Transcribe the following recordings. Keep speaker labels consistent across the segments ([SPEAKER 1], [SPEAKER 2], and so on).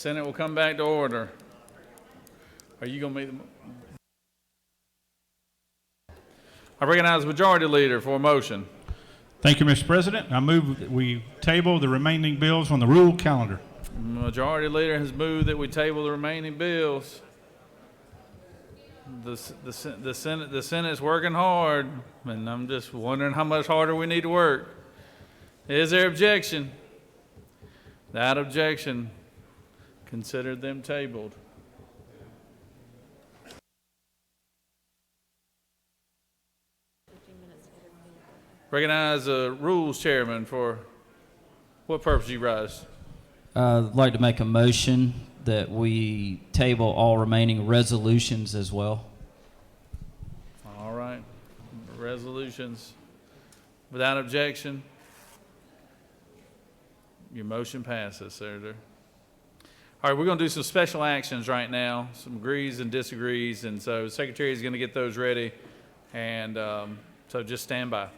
[SPEAKER 1] Senate will come back to order. Are you going to make the? I recognize the Majority Leader for a motion.
[SPEAKER 2] Thank you, Mr. President. I move that we table the remaining bills on the rule calendar.
[SPEAKER 1] Majority Leader has moved that we table the remaining bills. The Senate's working hard, and I'm just wondering how much harder we need to work. Is there objection? Without objection, consider them tabled. Recognize the Rules Chairman for what purpose you rise?
[SPEAKER 3] I'd like to make a motion that we table all remaining resolutions as well.
[SPEAKER 1] All right. Resolutions. Without objection, your motion passes, Senator. All right, we're going to do some special actions right now, some agrees and disagrees, and so the Secretary is going to get those ready, and so just stand by.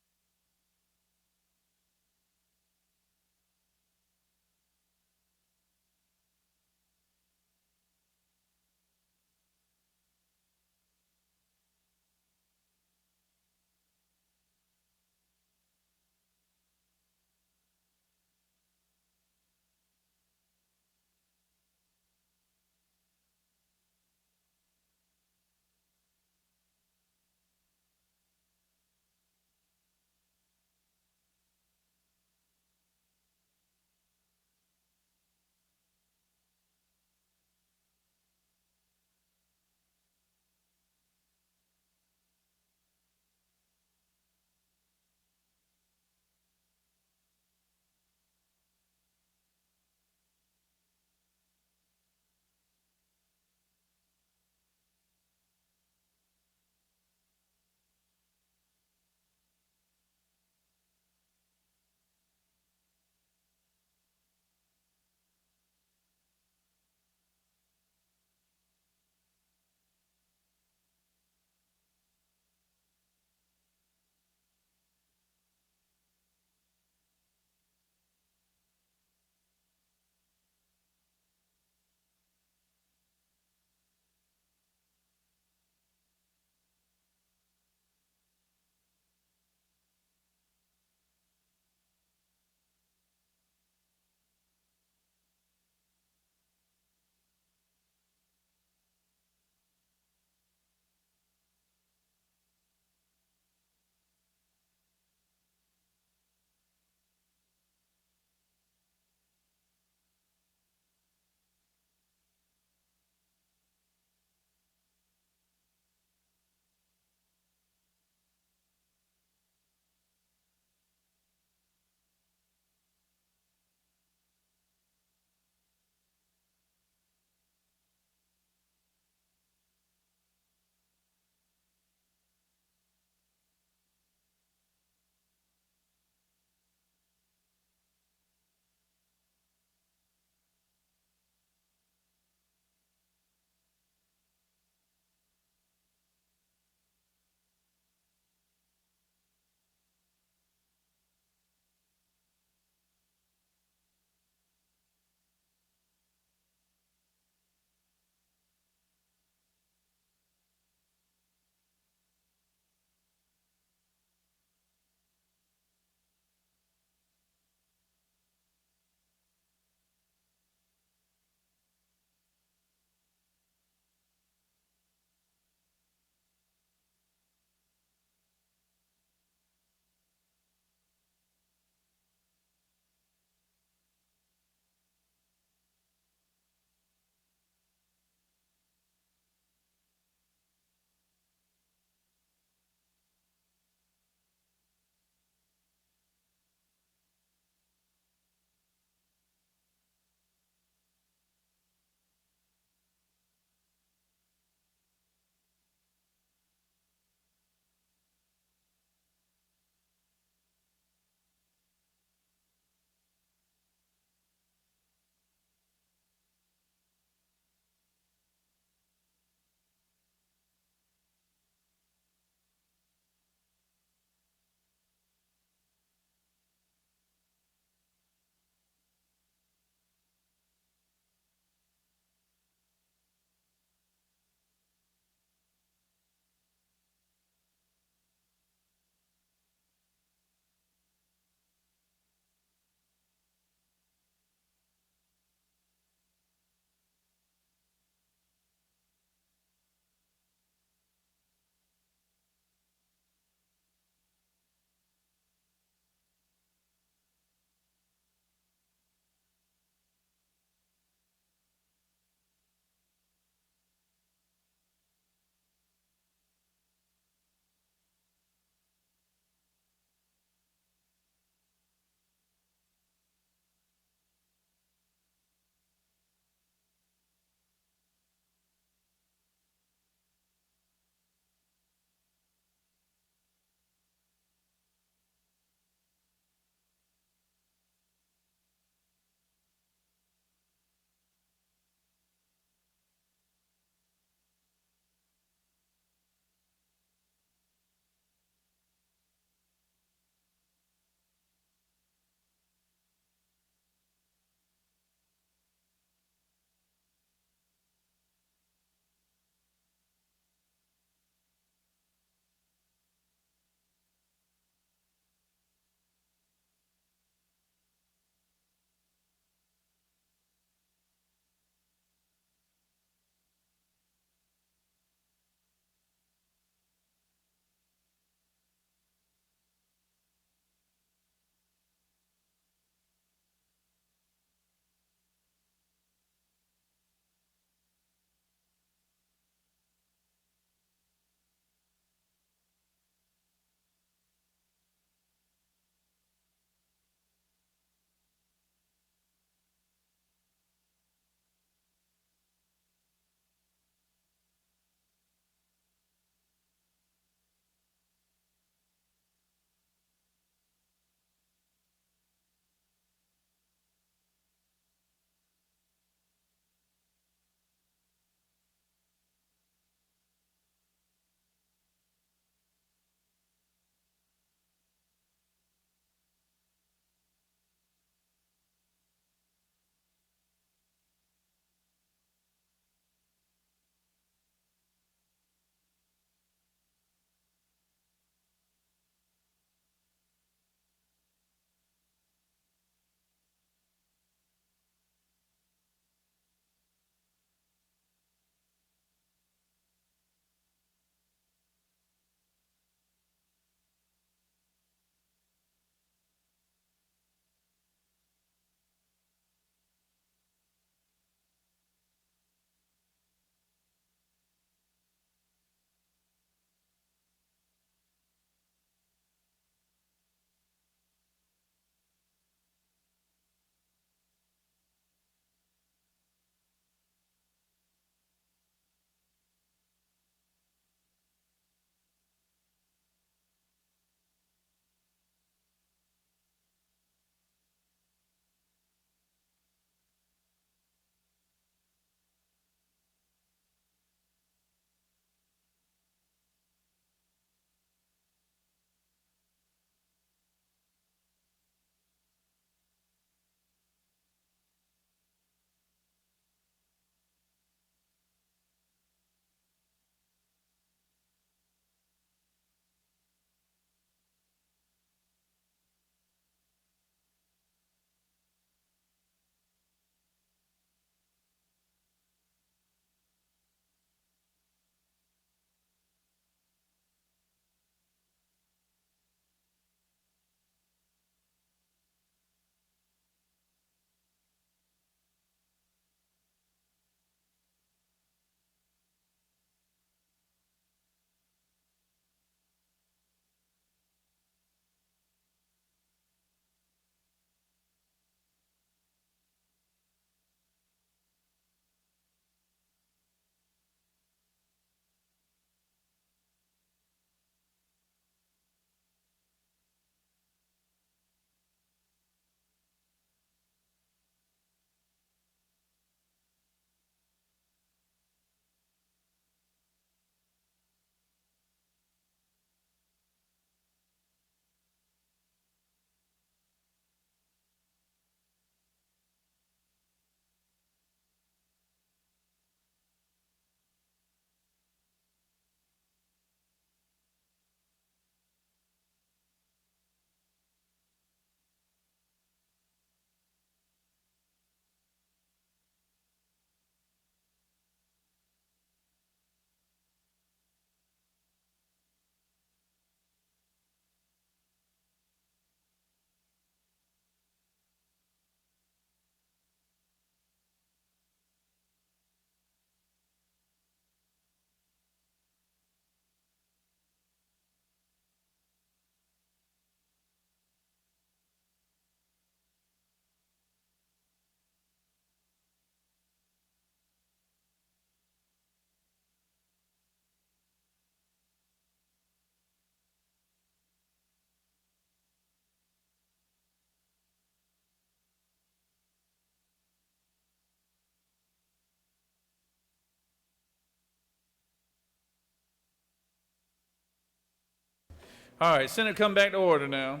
[SPEAKER 1] All right, Senate, come back to order now.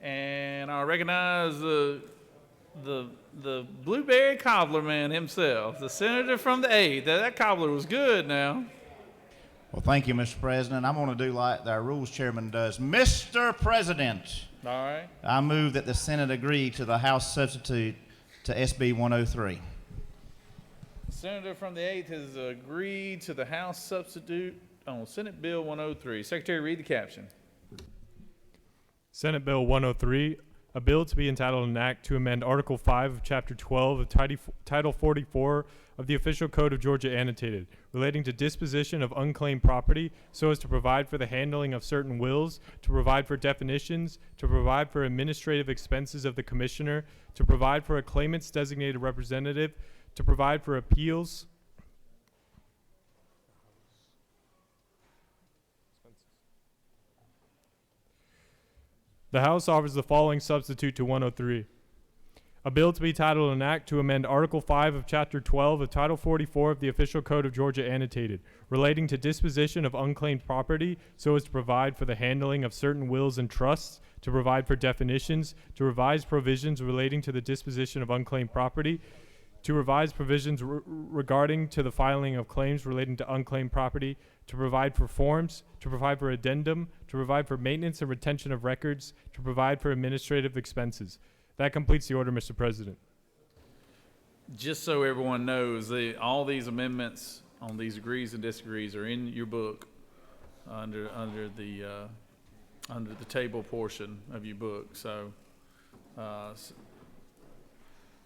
[SPEAKER 1] And I recognize the blueberry cobbler man himself, the senator from the 8th. That cobbler was good now.
[SPEAKER 4] Well, thank you, Mr. President. I'm going to do like our rules chairman does. Mr. President,
[SPEAKER 1] All right.
[SPEAKER 4] I move that the Senate agree to the House substitute to SB 103.
[SPEAKER 1] The senator from the 8th has agreed to the House substitute on Senate Bill 103. Secretary, read the caption.
[SPEAKER 5] Senate Bill 103, a bill to be entitled an act to amend Article 5 of Chapter 12 of Title 44 of the Official Code of Georgia Annotated, relating to disposition of unclaimed property so as to provide for the handling of certain wills, to provide for definitions, to provide for administrative expenses of the commissioner, to provide for a claimant's designated representative, to provide for appeals. The House offers the following substitute to 103. A bill to be titled an act to amend Article 5 of Chapter 12 of Title 44 of the Official Code of Georgia Annotated, relating to disposition of unclaimed property so as to provide for the handling of certain wills and trusts, to provide for definitions, to revise provisions relating to the disposition of unclaimed property, to revise provisions regarding to the filing of claims relating to unclaimed property, to provide for forms, to provide for addendum, to provide for maintenance and retention of records, to provide for administrative expenses. That completes the order, Mr. President.
[SPEAKER 1] Just so everyone knows, all these amendments on these agrees and disagrees are in your book under the table portion of your book. So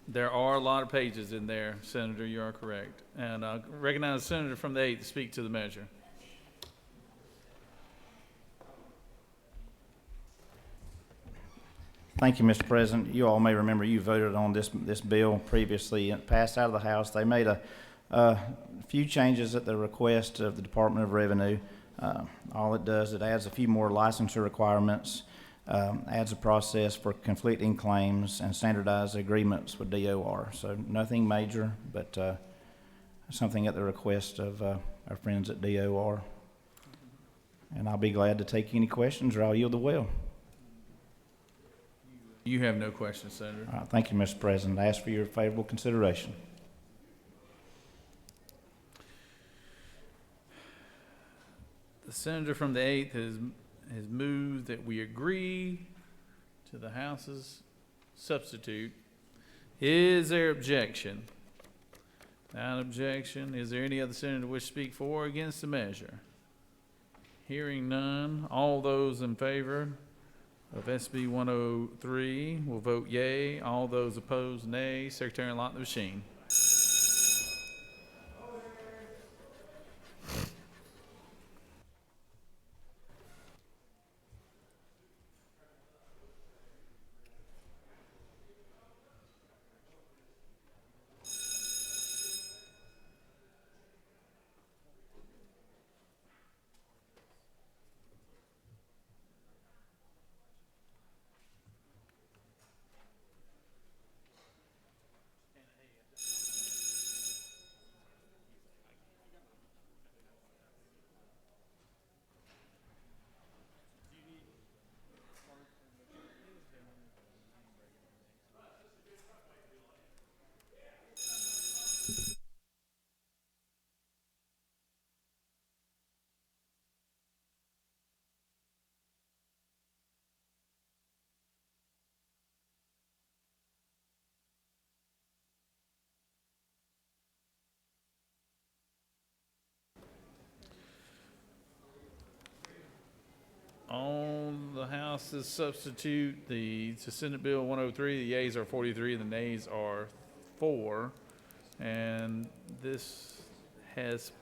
[SPEAKER 1] there are a lot of pages in there, Senator. You are correct. And I recognize the senator from the 8th to speak to the measure.
[SPEAKER 4] Thank you, Mr. President. You all may remember you voted on this bill previously and it passed out of the House. They made a few changes at the request of the Department of Revenue. All it does, it adds a few more licensure requirements, adds a process for conflicting claims, and standardized agreements with DOR. So nothing major, but something at the request of our friends at DOR. And I'll be glad to take any questions, or I'll yield the well.
[SPEAKER 1] You have no questions, Senator.
[SPEAKER 4] All right, thank you, Mr. President. I ask for your favorable consideration.
[SPEAKER 1] The senator from the 8th has moved that we agree to the House's substitute. Is there objection? Without objection, is there any other senator wish to speak for or against the measure? Hearing none, all those in favor of SB 103 will vote yea. All those opposed, nay. Secretary, unlock the machine. On the House's substitute, to Senate Bill 103, the yeas are 43 and the nays are 4. And this has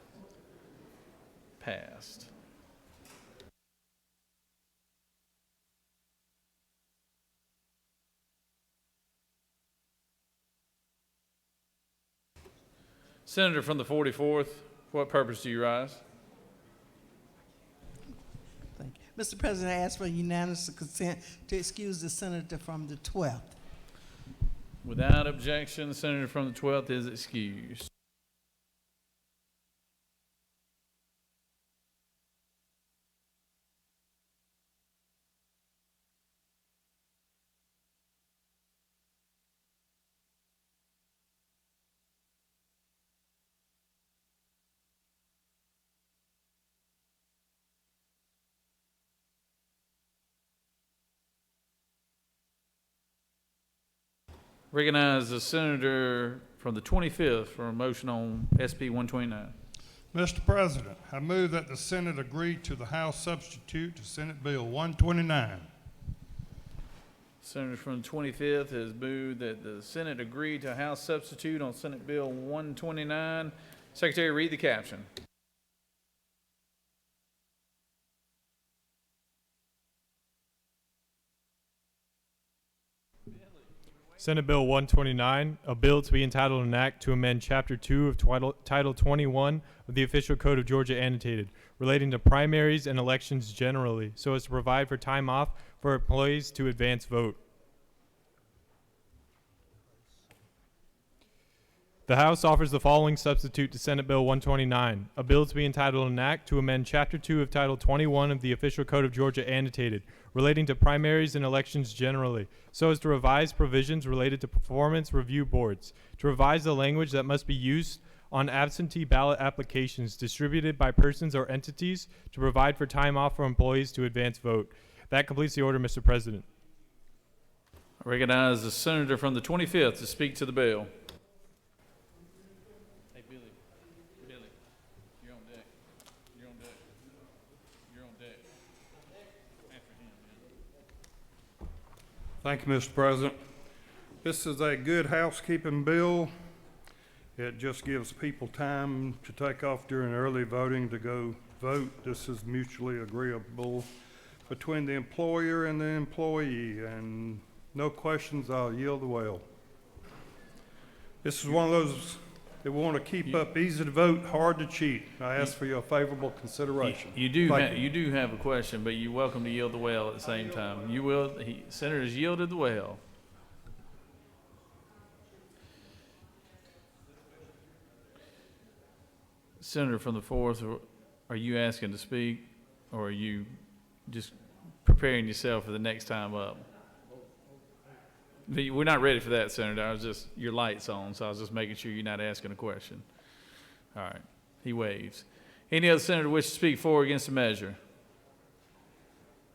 [SPEAKER 1] passed. Senator from the 44th, what purpose do you rise?
[SPEAKER 6] Thank you. Mr. President, I ask for unanimous consent to excuse the senator from the 12th.
[SPEAKER 1] Without objection, the senator from the 12th is excused. Recognize the senator from the 25th for a motion on SB 129.
[SPEAKER 7] Mr. President, I move that the Senate agree to the House substitute to Senate Bill 129.
[SPEAKER 1] Senator from the 25th has moved that the Senate agree to House substitute on Senate Bill 129. Secretary, read the caption.
[SPEAKER 5] Senate Bill 129, a bill to be entitled an act to amend Chapter 2 of Title 21 of the Official Code of Georgia annotated, relating to primaries and elections generally, so as to provide for time off for employees to advance vote. The House offers the following substitute to Senate Bill 129, a bill to be entitled an act to amend Chapter 2 of Title 21 of the Official Code of Georgia annotated, relating to primaries and elections generally, so as to revise provisions related to performance review boards, to revise the language that must be used on absentee ballot applications distributed by persons or entities, to provide for time off for employees to advance vote. That completes the order, Mr. President.
[SPEAKER 1] I recognize the senator from the 25th to speak to the bill. Hey, Billy, you're on deck. You're on deck. You're on deck. After him, man.
[SPEAKER 7] Thank you, Mr. President. This is a good housekeeping bill. It just gives people time to take off during early voting to go vote. This is mutually agreeable between the employer and the employee, and no questions, I'll yield the well. This is one of those that want to keep up easy to vote, hard to cheat. I ask for your favorable consideration.
[SPEAKER 1] You do
[SPEAKER 7] Thank
[SPEAKER 1] you do have a question, but you're welcome to yield the well at the same time. You will. Senator's yielded the well. Senator from the 4th, are you asking to speak, or are you just preparing yourself for the next time up? We're not ready for that, Senator. Your light's on, so I was just making sure you're not asking a question. All right. He waves. Any other senator wish to speak for or against the measure?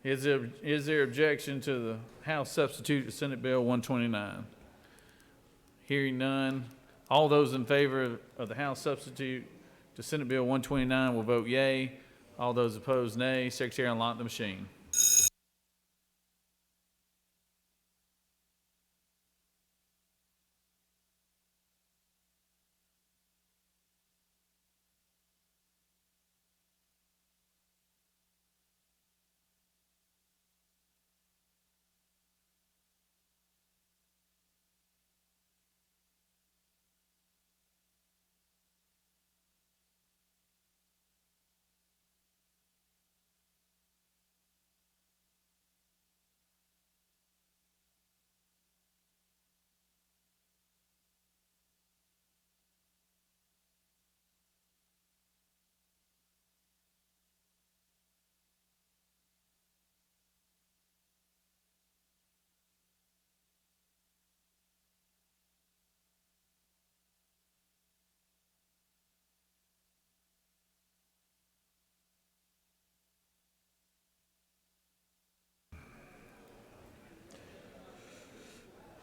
[SPEAKER 1] Is there objection to the House substitute to Senate Bill 129? Hearing none, all those in favor of the House substitute to Senate Bill 129 will vote yea. All those opposed, nay. Secretary, unlock the machine.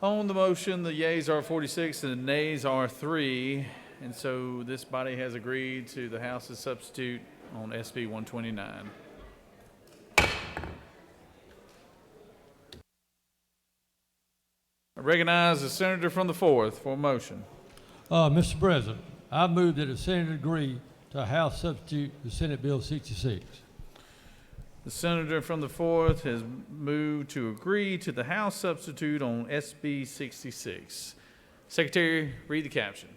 [SPEAKER 1] On the motion, the yeas are 46 and the nays are 3. And so this body has agreed to the House's substitute on SB 129. I recognize the senator from the 4th for a motion.
[SPEAKER 8] Mr. President, I move that the Senate agree to a House substitute to Senate Bill 66.
[SPEAKER 1] The senator from the 4th has moved to agree to the House substitute on SB 66. Secretary, read the caption.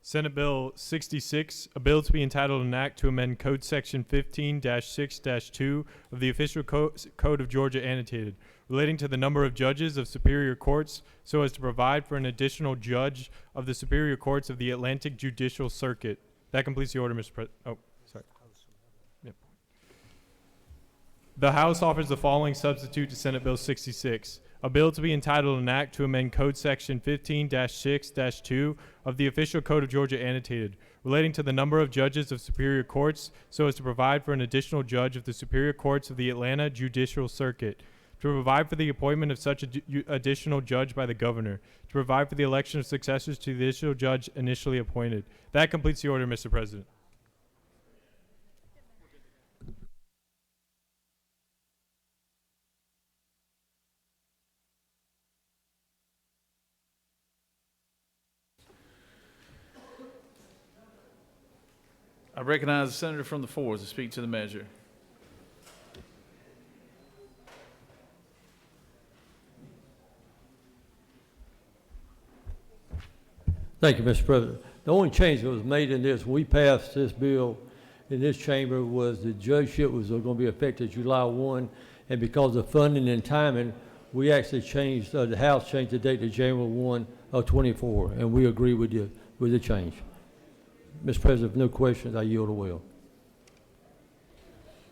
[SPEAKER 5] Senate Bill 66, a bill to be entitled an act to amend Code Section 15-6-2 of the Official Code of Georgia annotated, relating to the number of judges of superior courts so as to provide for an additional judge of the superior courts of the Atlantic Judicial Circuit. That completes the order, Mr. President. Oh, sorry. Yep. The House offers the following substitute to Senate Bill 66, a bill to be entitled an act to amend Code Section 15-6-2 of the Official Code of Georgia annotated, relating to the number of judges of superior courts so as to provide for an additional judge of the superior courts of the Atlanta Judicial Circuit, to provide for the appointment of such additional judge by the governor, to provide for the election of successors to the additional judge initially appointed. That completes the order, Mr. President.
[SPEAKER 1] I recognize the senator from the 4th to speak to the measure.
[SPEAKER 8] Thank you, Mr. President. The only change that was made in this, we passed this bill in this chamber, was the judgeship was going to be effective July 1, and because of funding and timing, we actually changed, the House changed the date to January 1 of 24, and we agree with the change. Mr. President, if no questions, I yield the will.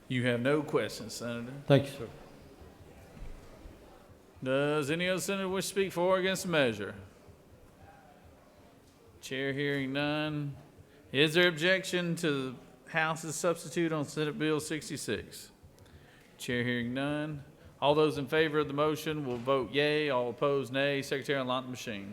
[SPEAKER 1] You have no questions, Senator.
[SPEAKER 8] Thank you, sir.
[SPEAKER 1] Does any other senator wish to speak for or against the measure? Chair hearing none. Is there objection to the House's substitute on Senate Bill 66? Chair hearing none. All those in favor of the motion will vote yea. All opposed, nay. Secretary, unlock the machine.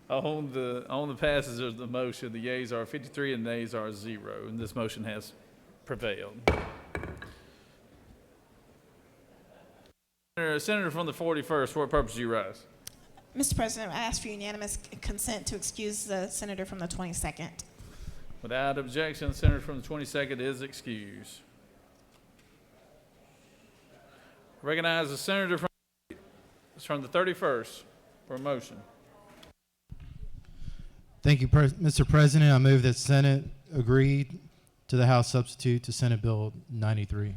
[SPEAKER 1] On the passes of the motion, the yeas are 53 and nays are 0, and this motion has prevailed. Senator from the 41st, for what purpose do you rise?
[SPEAKER 9] Mr. President, I ask for unanimous consent to excuse the senator from the 22nd.
[SPEAKER 1] Without objection, the senator from the 22nd is excused. Recognize the senator from the 31st for a motion.
[SPEAKER 10] Thank you, Mr. President. I move that Senate agree to the House substitute to Senate Bill 93.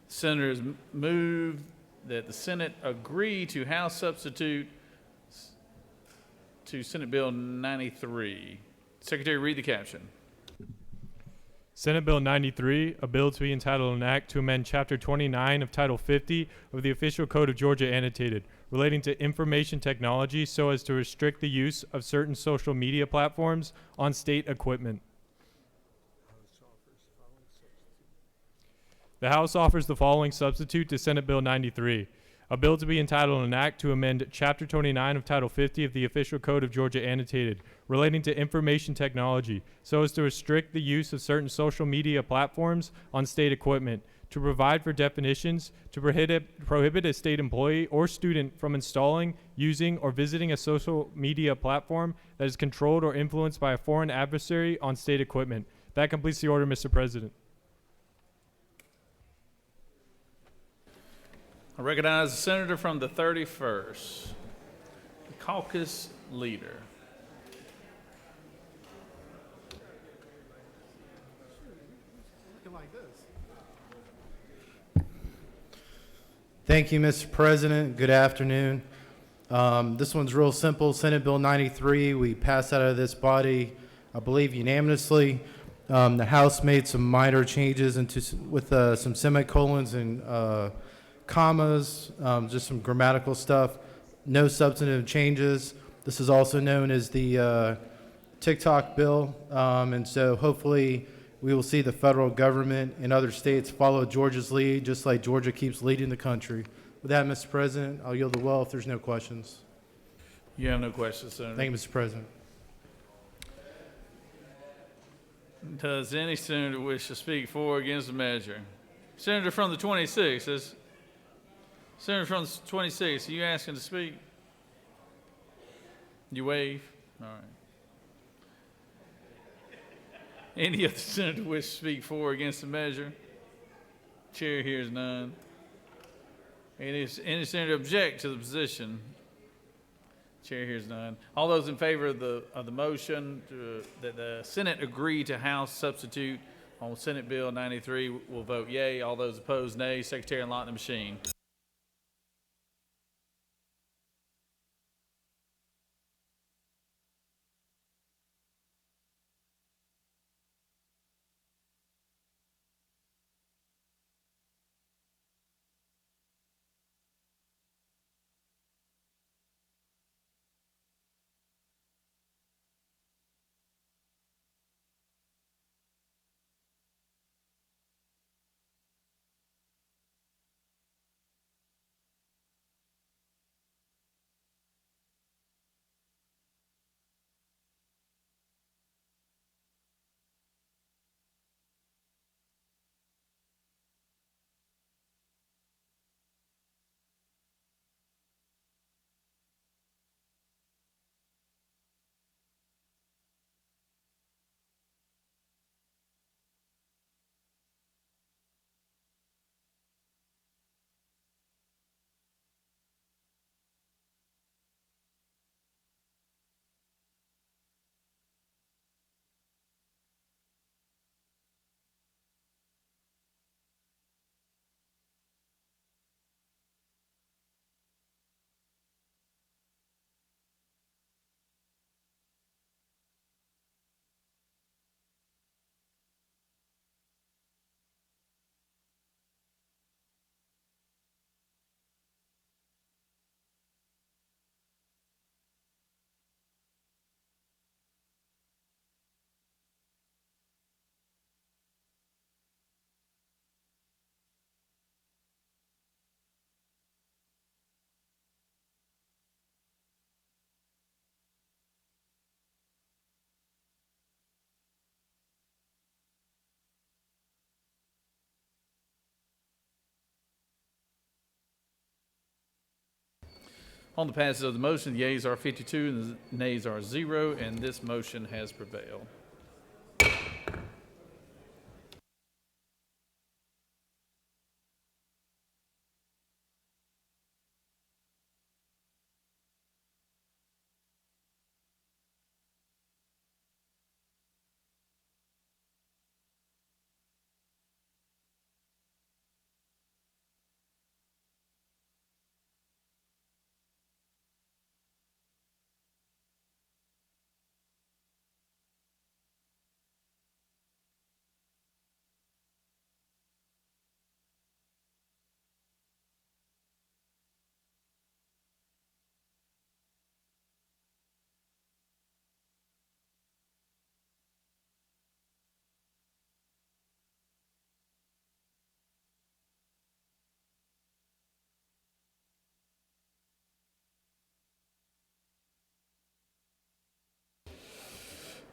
[SPEAKER 1] Senators move that the Senate agree to House substitute to Senate Bill 93. Secretary, read the caption.
[SPEAKER 5] Senate Bill 93, a bill to be entitled an act to amend Chapter 29 of Title 50 of the Official Code of Georgia Annotated, relating to information technology so as to restrict the use of certain social media platforms on state equipment. The House offers the following substitute to Senate Bill 93. A bill to be entitled an act to amend Chapter 29 of Title 50 of the Official Code of Georgia Annotated, relating to information technology so as to restrict the use of certain social media platforms on state equipment, to provide for definitions, to prohibit a state employee or student from installing, using, or visiting a social media platform that is controlled or influenced by a foreign adversary on state equipment. That completes the order, Mr. President.
[SPEAKER 1] I recognize the senator from the 31st, the caucus leader.
[SPEAKER 10] Thank you, Mr. President. Good afternoon. This one's real simple. Senate Bill 93, we passed out of this body, I believe, unanimously. The House made some minor changes with some semicolons and commas, just some grammatical stuff. No substantive changes. This is also known as the TikTok bill, and so hopefully we will see the federal government and other states follow Georgia's lead, just like Georgia keeps leading the country. With that, Mr. President, I'll yield the well if there's no questions.
[SPEAKER 1] You have no questions, Senator.
[SPEAKER 10] Thank you, Mr. President.
[SPEAKER 1] Does any senator wish to speak for or against the measure? Senator from the 26th, Senator from the 26th, are you asking to speak? You wave? All right. Any other senator wish to speak for or against the measure? Chair hears none. Any senator object to the position? Chair hears none. All those in favor of the motion that the Senate agree to House substitute on Senate Bill 93 will vote yea. All those opposed, nay. Secretary, unlock the machine. On the passage of the motion, the yeas are 52 and the nays are 0, and this motion has prevailed.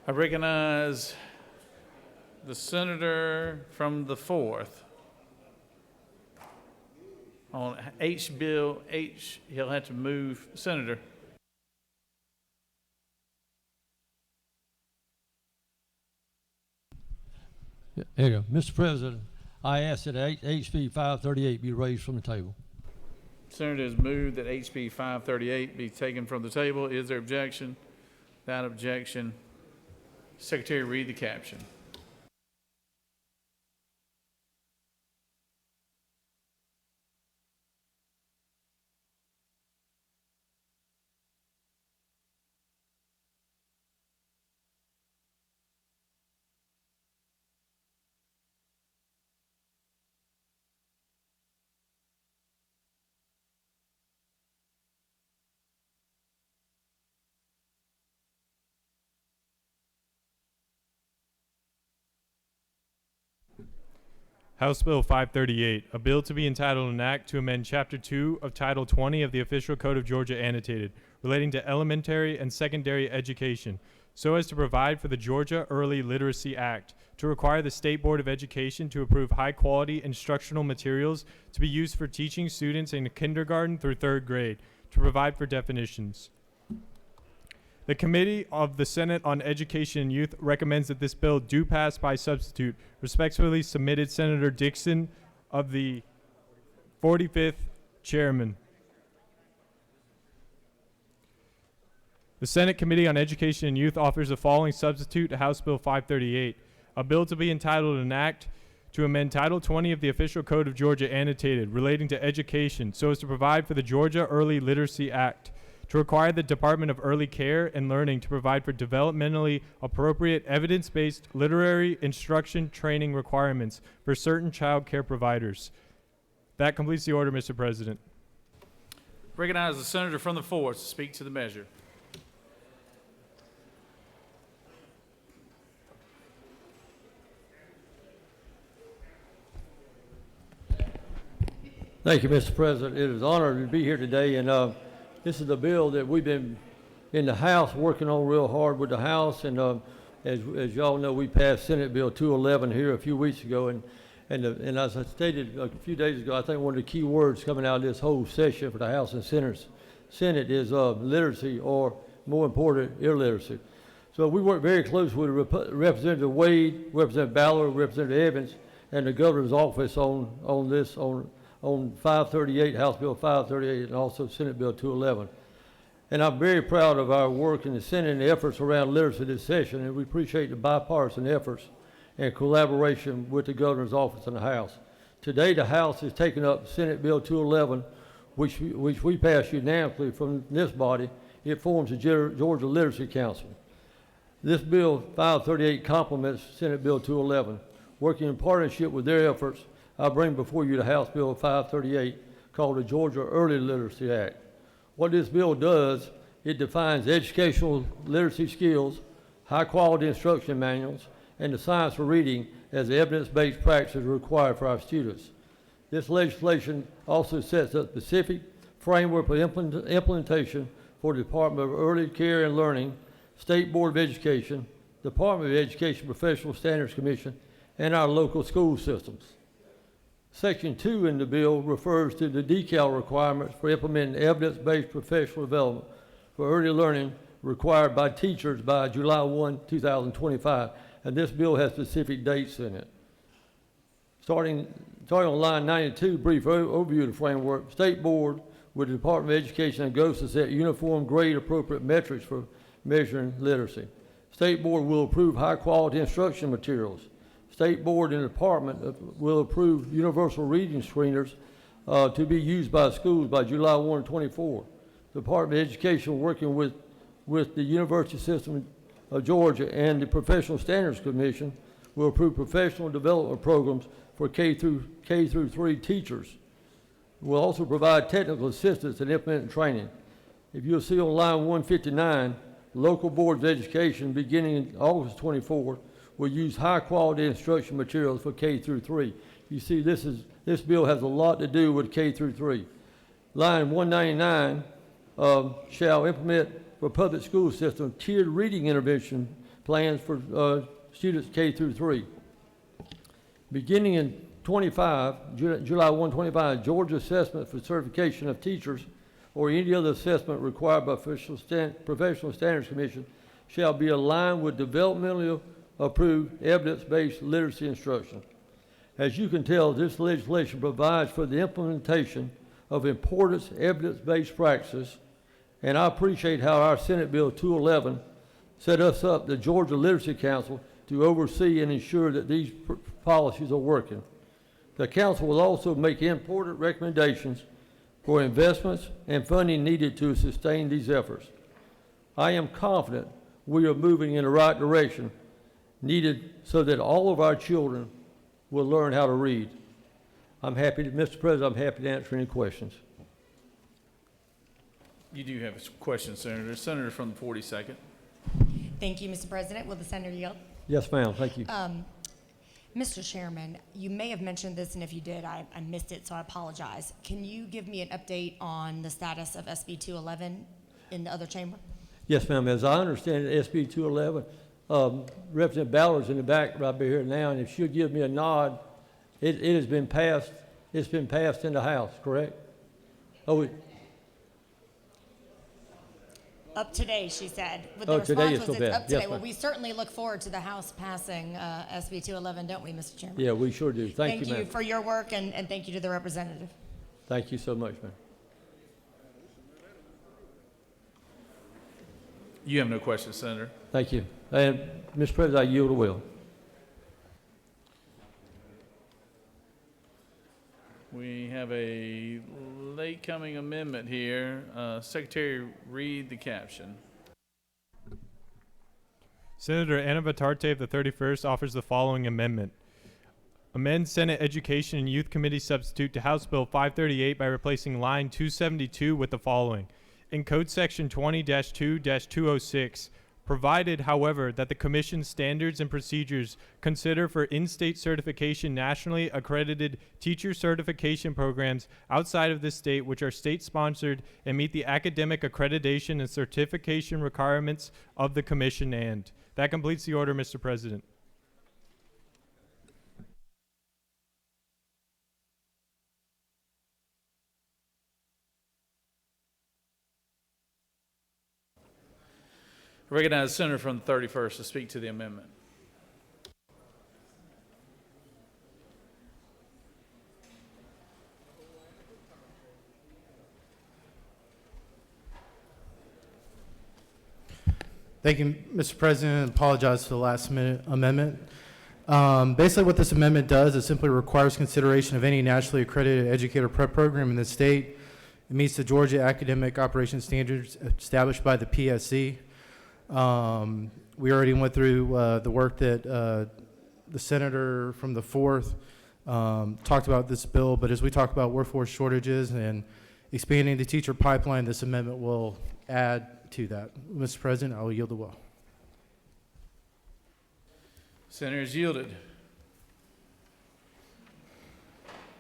[SPEAKER 1] I recognize the senator from the 4th. On H Bill H, he'll have to move. Senator.
[SPEAKER 8] There you go. Mr. President, I ask that HB 538 be raised from the table.
[SPEAKER 1] Senator has moved that HB 538 be taken from the table. Is there objection? Without objection, Secretary, read the caption.
[SPEAKER 5] House Bill 538, a bill to be entitled an act to amend Chapter 2 of Title 20 of the Official Code of Georgia Annotated, relating to elementary and secondary education, so as to provide for the Georgia Early Literacy Act, to require the State Board of Education to approve high-quality instructional materials to be used for teaching students in kindergarten through 3rd grade, to provide for definitions. The Committee of the Senate on Education and Youth recommends that this bill do pass by substitute. Respectfully submitted, Senator Dixon of the 45th Chairman. The Senate Committee on Education and Youth offers the following substitute to House Bill 538, a bill to be entitled an act to amend Title 20 of the Official Code of Georgia annotated relating to education so as to provide for the Georgia Early Literacy Act, to require the Department of Early Care and Learning to provide for developmentally appropriate evidence-based literary instruction training requirements for certain child care providers. That completes the order, Mr. President.
[SPEAKER 1] Recognize the senator from the 4th to speak to the measure.
[SPEAKER 8] Thank you, Mr. President. It is an honor to be here today, and this is a bill that we've been in the House working on real hard with the House, and as y'all know, we passed Senate Bill 211 here a few weeks ago, and as I stated a few days ago, I think one of the key words coming out of this whole session for the House and Senate is literacy, or more important, illiteracy. So we work very closely with Representative Wade, Representative Ballard, Representative Evans, and the governor's office on this, on 538, House Bill 538, and also Senate Bill 211. And I'm very proud of our work in the Senate and the efforts around literacy this session, and we appreciate the bipartisan efforts and collaboration with the governor's office and the House. Today, the House is taking up Senate Bill 211, which we passed unanimously from this body. It forms the Georgia Literacy Council. This Bill 538 complements Senate Bill 211. Working in partnership with their efforts, I bring before you the House Bill 538 called the Georgia Early Literacy Act. What this bill does, it defines educational literacy skills, high-quality instruction manuals, and the science of reading as evidence-based practices required for our students. This legislation also sets a specific framework for implementation for the Department of Early Care and Learning, State Board of Education, Department of Education Professional Standards Commission, and our local school systems. Section 2 in the bill refers to the decal requirements for implementing evidence-based professional development for early learning required by teachers by July 1, 2025, and this bill has specific dates in it. Starting on line 92, brief overview of the framework. State Board with the Department of Education and GOSA to set uniform grade appropriate metrics for measuring literacy. State Board will approve high-quality instruction materials. State Board and Department will approve universal reading screeners to be used by schools by July 1, 24. The Department of Education, working with the University System of Georgia and the Professional Standards Commission, will approve professional development programs for K through 3 teachers. We'll also provide technical assistance and implementing training. If you'll see on line 159, local boards of education beginning in August 24 will use high-quality instruction materials for K through 3. You see, this bill has a lot to do with K through 3. Line 199 shall implement for public school system tiered reading intervention plans for students K through 3. Beginning in July 1, 25, Georgia assessment for certification of teachers or any other assessment required by Professional Standards Commission shall be aligned with developmentally approved evidence-based literacy instruction. As you can tell, this legislation provides for the implementation of important evidence-based practices, and I appreciate how our Senate Bill 211 set us up, the Georgia Literacy Council, to oversee and ensure that these policies are working. The council will also make important recommendations for investments and funding needed to sustain these efforts. I am confident we are moving in the right direction needed so that all of our children will learn how to read. Mr. President, I'm happy to answer any questions.
[SPEAKER 1] You do have a question, Senator. Senator from the 42nd.
[SPEAKER 11] Thank you, Mr. President. Will the senator yield?
[SPEAKER 8] Yes, ma'am. Thank you.
[SPEAKER 11] Mr. Chairman, you may have mentioned this, and if you did, I missed it, so I apologize. Can you give me an update on the status of SB 211 in the other chamber?
[SPEAKER 8] Yes, ma'am. As I understand it, SB 211, Representative Ballard's in the back right here now, and if she'll give me a nod, it has been passed. It's been passed in the House, correct? Oh,
[SPEAKER 11] Up today, she said. But
[SPEAKER 8] Oh,
[SPEAKER 11] the
[SPEAKER 8] today
[SPEAKER 11] response
[SPEAKER 8] it's
[SPEAKER 11] was
[SPEAKER 8] so
[SPEAKER 11] it's
[SPEAKER 8] bad.
[SPEAKER 11] up today.
[SPEAKER 8] Yes,
[SPEAKER 11] Well,
[SPEAKER 8] ma'am.
[SPEAKER 11] we certainly look forward to the House passing SB 211, don't we, Mr. Chairman?
[SPEAKER 8] yeah, we sure do. Thank you, ma'am.
[SPEAKER 11] for your work, and thank you to the representative.
[SPEAKER 8] Thank you so much, ma'am.
[SPEAKER 1] You have no questions, Senator.
[SPEAKER 8] Thank you. And, Mr. President, I yield the will.
[SPEAKER 1] We have a late coming amendment here. Secretary, read the caption.
[SPEAKER 5] Senator Anna Vitarte of the 31st offers the following amendment. Amend Senate Education and Youth Committee substitute to House Bill 538 by replacing line 272 with the following. In Code Section 20-2-206, provided, however, that the Commission's standards and procedures consider for in-state certification nationally accredited teacher certification programs outside of this state which are state-sponsored and meet the academic accreditation and certification requirements of the Commission and. That completes the order, Mr. President.
[SPEAKER 1] Recognize the Senator from the 31st to speak to the amendment.
[SPEAKER 10] Thank you, Mr. President. Apologize for the last minute amendment. Basically what this amendment does is simply requires consideration of any nationally accredited educator prep program in the state. It meets the Georgia Academic Operations Standards established by the PSC. We already went through the work that the senator from the 4th talked about this bill, but as we talk about workforce shortages and expanding the teacher pipeline, this amendment will add to that. Mr. President, I will yield the will.
[SPEAKER 1] Senator is yielded.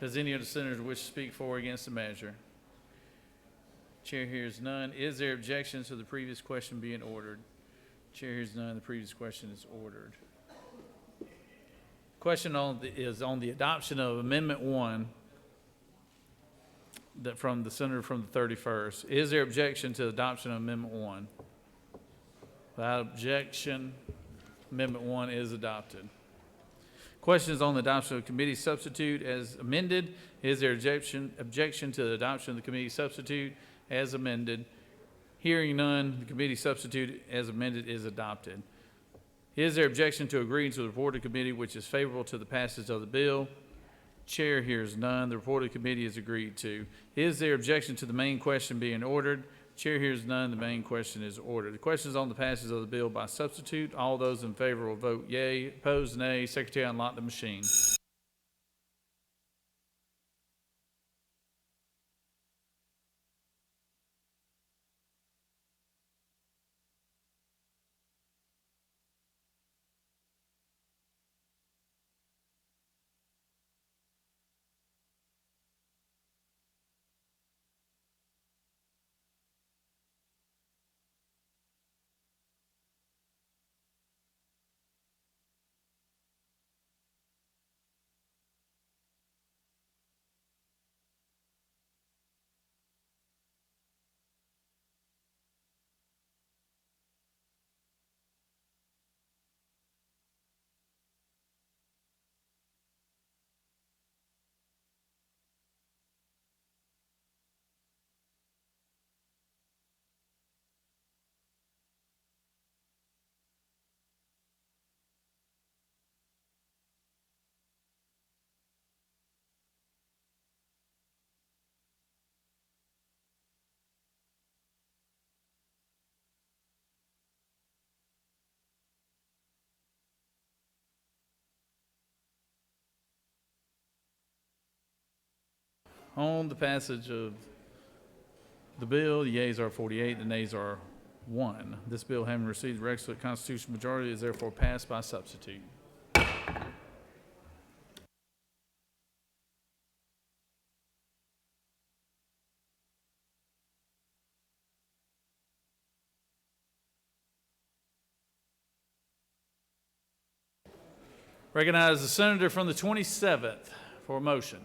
[SPEAKER 1] Does any of the senators wish to speak for or against the measure? Chair hears none. Is there objection to the previous question being ordered? Chair hears none. The previous question is ordered. Question is on the adoption of Amendment 1 that from the senator from the 31st. Is there objection to the adoption of Amendment 1? Without objection, Amendment 1 is adopted. Questions on the adoption of the committee substitute as amended. Is there objection to the adoption of the committee substitute as amended? Hearing none, the committee substitute as amended is adopted. Is there objection to agreeing to the report of the committee which is favorable to the passage of the bill? Chair hears none. The report of the committee is agreed to. Is there objection to the main question being ordered? Chair hears none. The main question is ordered. The question is on the passage of the bill by substitute. All those in favor will vote yea. Opposed, nay. Secretary, unlock the machine. On the passage of the bill, the yeas are 48, the nays are 1. This bill, having received the requisite constitutional majority, is therefore passed by substitute. Recognize the senator from the 27th for a motion.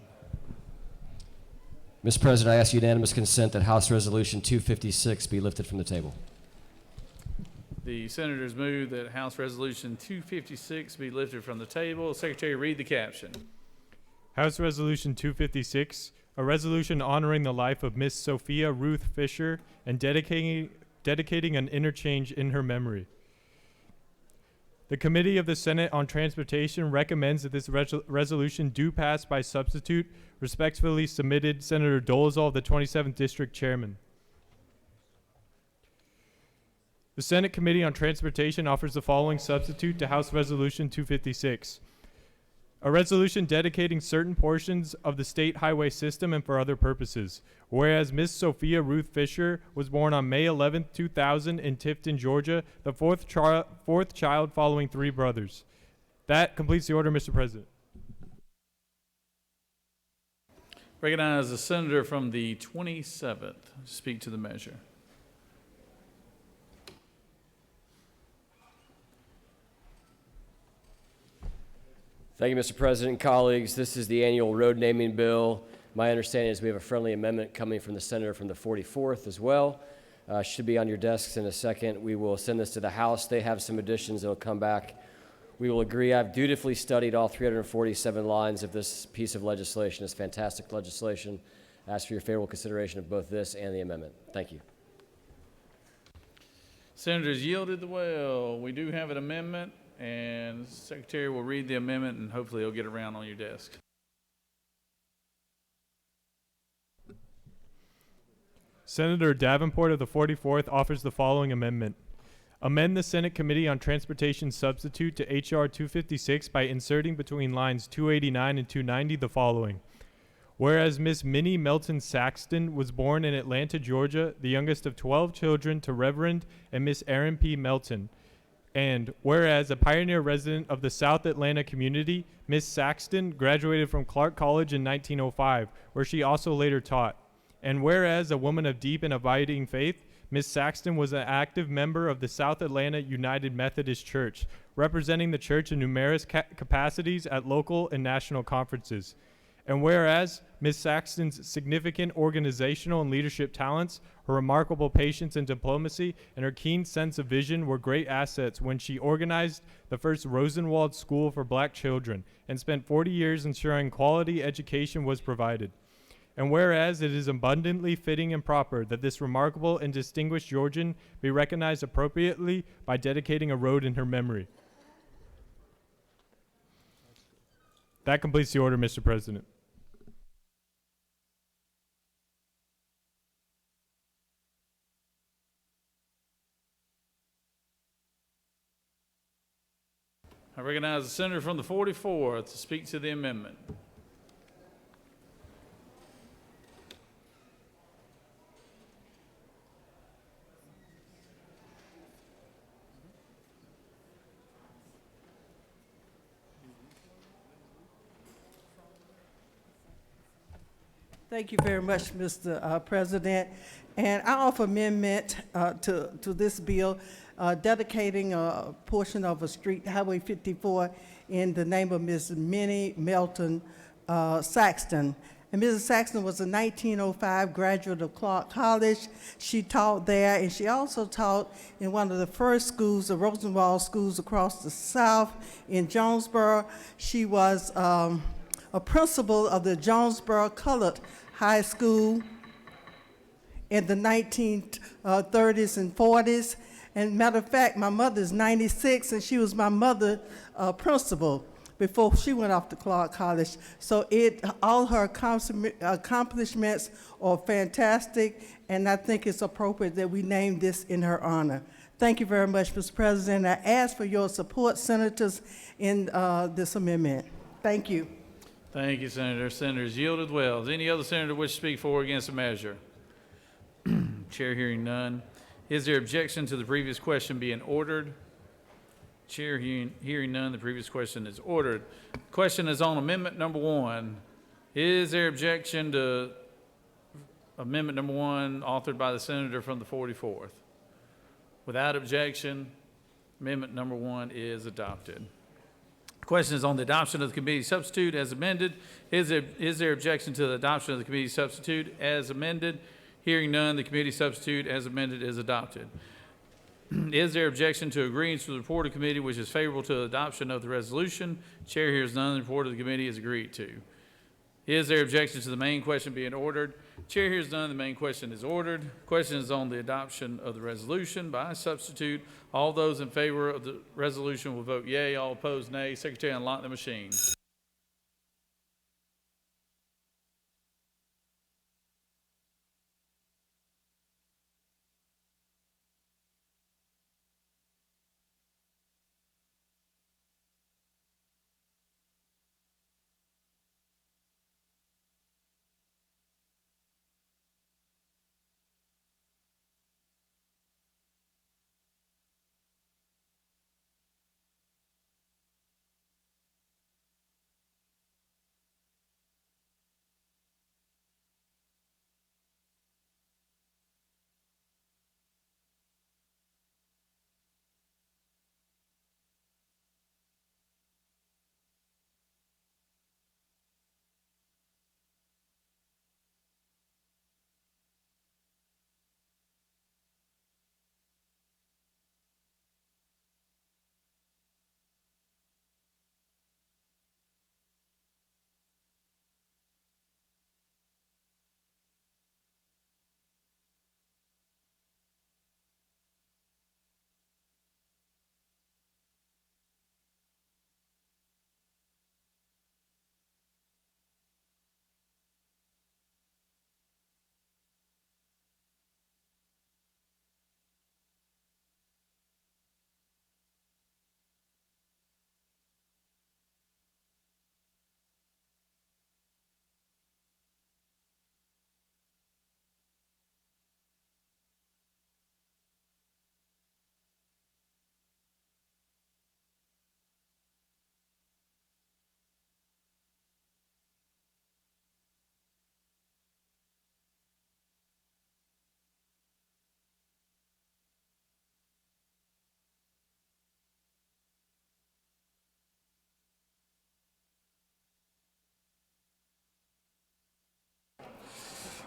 [SPEAKER 12] Mr. President, I ask unanimous consent that House Resolution 256 be lifted from the table.
[SPEAKER 1] The senators move that House Resolution 256 be lifted from the table. Secretary, read the caption.
[SPEAKER 5] House Resolution 256, a resolution honoring the life of Miss Sophia Ruth Fisher and dedicating an interchange in her memory. The Committee of the Senate on Transportation recommends that this resolution do pass by substitute. Respectfully submitted, Senator Dolezal, the 27th District Chairman. The Senate Committee on Transportation offers the following substitute to House Resolution 256. A resolution dedicating certain portions of the state highway system and for other purposes. Whereas Miss Sophia Ruth Fisher was born on May 11, 2000 in Tifton, Georgia, the fourth child following 3 brothers. That completes the order, Mr. President.
[SPEAKER 1] Recognize the senator from the 27th to speak to the measure.
[SPEAKER 12] Thank you, Mr. President. Colleagues, this is the annual road naming bill. My understanding is we have a friendly amendment coming from the senator from the 44th as well. Should be on your desks in a second. We will send this to the House. They have some additions that will come back. We will agree. I've dutifully studied all 347 lines of this piece of legislation. It's fantastic legislation. I ask for your favorable consideration of both this and the amendment. Thank you.
[SPEAKER 1] Senators yielded the well. We do have an amendment, and the Secretary will read the amendment, and hopefully it'll get around on your desk.
[SPEAKER 5] Senator Davenport of the 44th offers the following amendment. Amend the Senate Committee on Transportation substitute to H.R. 256 by inserting between lines 289 and 290 the following. Whereas Miss Minnie Melton Saxton was born in Atlanta, Georgia, the youngest of 12 children to Reverend and Miss Erin P. Melton. And whereas a pioneer resident of the South Atlanta community, Miss Saxton graduated from Clark College in 1905, where she also later taught. And whereas a woman of deep and abiding faith, Miss Saxton was an active member of the South Atlanta United Methodist Church, representing the church in numerous capacities at local and national conferences. And whereas Miss Saxton's significant organizational and leadership talents, her remarkable patience and diplomacy, and her keen sense of vision were great assets when she organized the first Rosenwald School for Black children and spent 40 years ensuring quality education was provided. And whereas it is abundantly fitting and proper that this remarkable and distinguished Georgian be recognized appropriately by dedicating a road in her memory. That completes the order, Mr. President.
[SPEAKER 1] I recognize the senator from the 44th to speak to the amendment.
[SPEAKER 6] Thank you very much, Mr. President. And I offer amendment to this bill dedicating a portion of a street, Highway 54, in the name of Ms. Minnie Melton Saxton. And Mrs. Saxton was a 1905 graduate of Clark College. She taught there, and she also taught in one of the first schools, the Rosenwald schools across the South in Jonesboro. She was a principal of the Jonesboro Colored High School in the 1930s and 40s. And matter of fact, my mother's 96, and she was my mother's principal before she went off to Clark College. So all her accomplishments are fantastic, and I think it's appropriate that we name this in her honor. Thank you very much, Mr. President. I ask for your support, senators, in this amendment. Thank you.
[SPEAKER 1] Thank you, Senator. Senators yielded well. Does any other senator wish to speak for or against the measure? Chair hearing none. Is there objection to the previous question being ordered? Chair hearing none. The previous question is ordered. Question is on amendment number 1. Is there objection to amendment number 1 authored by the senator from the 44th? Without objection, amendment number 1 is adopted. Question is on the adoption of the committee substitute as amended. Is there objection to the adoption of the committee substitute as amended? Hearing none, the committee substitute as amended is adopted. Is there objection to agreeing to the report of committee which is favorable to the adoption of the resolution? Chair hears none. The report of the committee is agreed to. Is there objection to the main question being ordered? Chair hears none. The main question is ordered. Question is on the adoption of the resolution by substitute. All those in favor of the resolution will vote yea. All opposed, nay. Secretary, unlock the machine.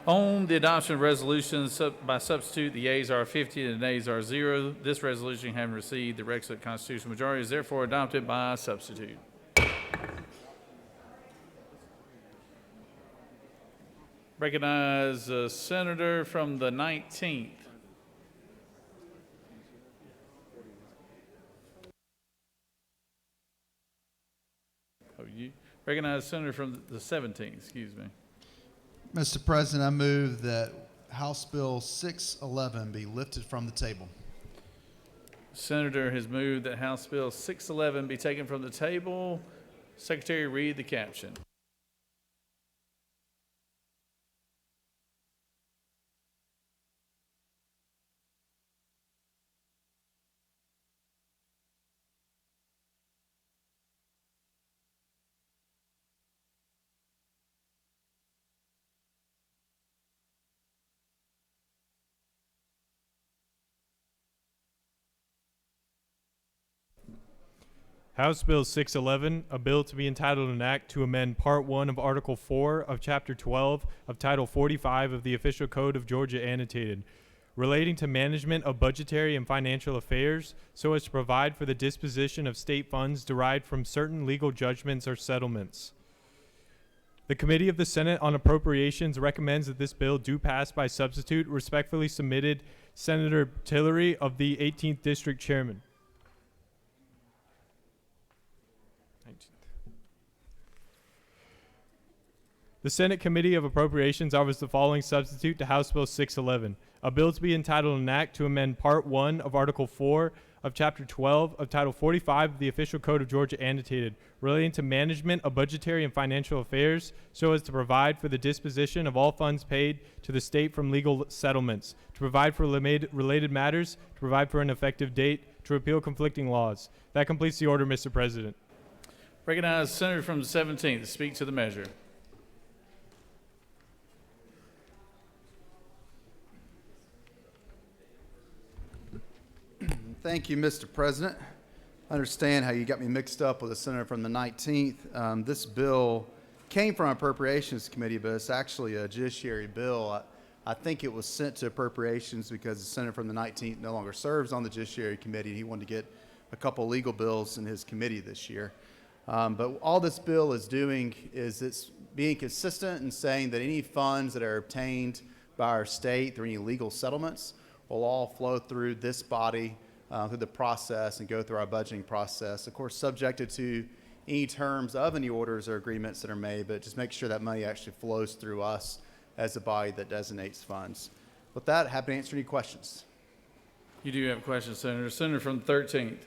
[SPEAKER 1] On the adoption of resolutions by substitute, the yeas are 50 and the nays are 0. This resolution, having received the requisite constitutional majority, is therefore adopted by substitute. Recognize a senator from the 19th. Oh, you recognize a senator from the 17th, excuse me.
[SPEAKER 13] Mr. President, I move that House Bill 611 be lifted from the table.
[SPEAKER 1] Senator has moved that House Bill 611 be taken from the table. Secretary, read the caption.
[SPEAKER 5] House Bill 611, a bill to be entitled an act to amend Part 1 of Article 4 of Chapter 12 of Title 45 of the Official Code of Georgia Annotated, relating to management of budgetary and financial affairs so as to provide for the disposition of state funds derived from certain legal judgments or settlements. The Committee of the Senate on Appropriations recommends that this bill do pass by substitute. Respectfully submitted, Senator Tillery of the 18th District Chairman. The Senate Committee of Appropriations offers the following substitute to House Bill 611, a bill to be entitled an act to amend Part 1 of Article 4 of Chapter 12 of Title 45 of the Official Code of Georgia Annotated, relating to management of budgetary and financial affairs so as to provide for the disposition of all funds paid to the state from legal settlements, to provide for related matters, to provide for an effective date, to repeal conflicting laws. That completes the order, Mr. President.
[SPEAKER 1] Recognize Senator from the 17th to speak to the measure.
[SPEAKER 13] Thank you, Mr. President.
[SPEAKER 14] understand how you got me mixed up with the senator from the 19th. This bill came from Appropriations Committee, but it's actually a judiciary bill. I think it was sent to Appropriations because the senator from the 19th no longer serves on the Judiciary Committee. He wanted to get a couple legal bills in his committee this year. But all this bill is doing is it's being consistent and saying that any funds that are obtained by our state through any legal settlements will all flow through this body, through the process and go through our budgeting process. Of course, subjected to any terms of any orders or agreements that are made, but just make sure that money actually flows through us as the body that designates funds. With that, happy to answer any questions.
[SPEAKER 1] You do have a question, Senator. Senator from the 13th.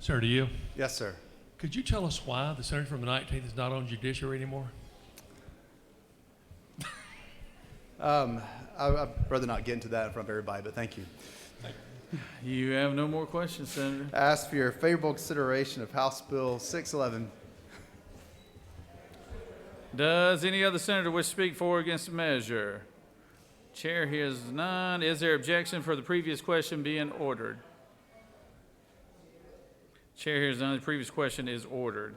[SPEAKER 15] Sir, to you.
[SPEAKER 14] Yes, sir.
[SPEAKER 15] Could you tell us why the senator from the 19th is not on judiciary anymore?
[SPEAKER 14] I'd rather not get into that in front of everybody, but thank you.
[SPEAKER 1] You have no more questions, Senator.
[SPEAKER 14] I ask for your favorable consideration of House Bill 611.
[SPEAKER 1] Does any other senator wish to speak for or against the measure? Chair hears none. Is there objection for the previous question being ordered? Chair hears none. The previous question is ordered.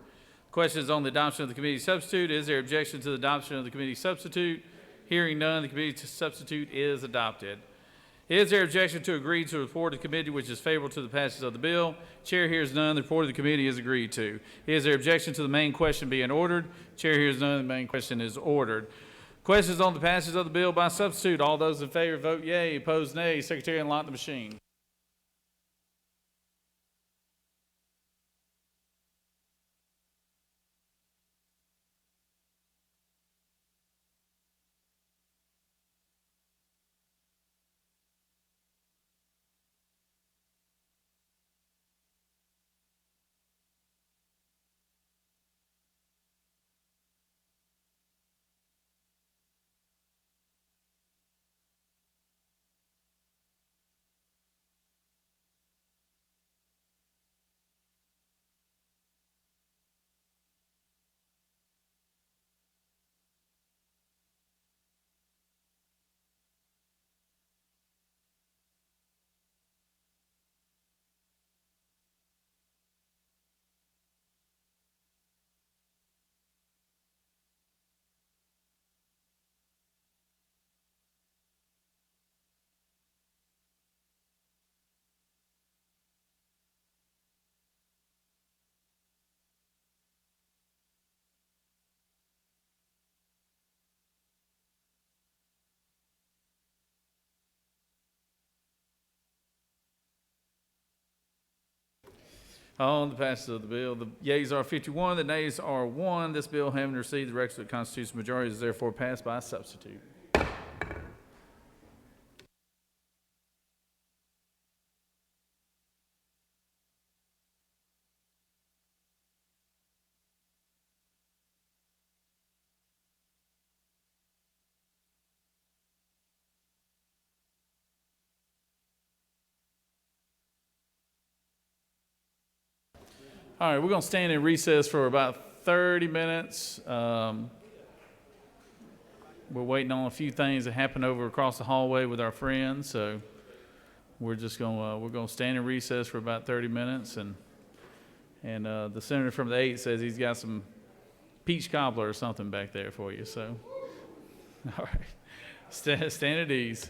[SPEAKER 1] Question is on the adoption of the committee substitute. Is there objection to the adoption of the committee substitute? Hearing none, the committee substitute is adopted. Is there objection to agree to the report of the committee which is favorable to the passage of the bill? Chair hears none. The report of the committee is agreed to. Is there objection to the main question being ordered? Chair hears none. The main question is ordered. Questions on the passage of the bill by substitute. All those in favor vote yea. Opposed nay. Secretary, unlock the machine. On the passage of the bill, the yeas are 51, the nays are 1. This bill, having received the requisite constitutional majority, is therefore passed by substitute. All right, we're going to stand in recess for about 30 minutes. We're waiting on a few things that happen over across the hallway with our friends, so we're just going to stand in recess for about 30 minutes. And the senator from the 8th says he's got some peach cobbler or something back there for you. So, all right, stand at ease.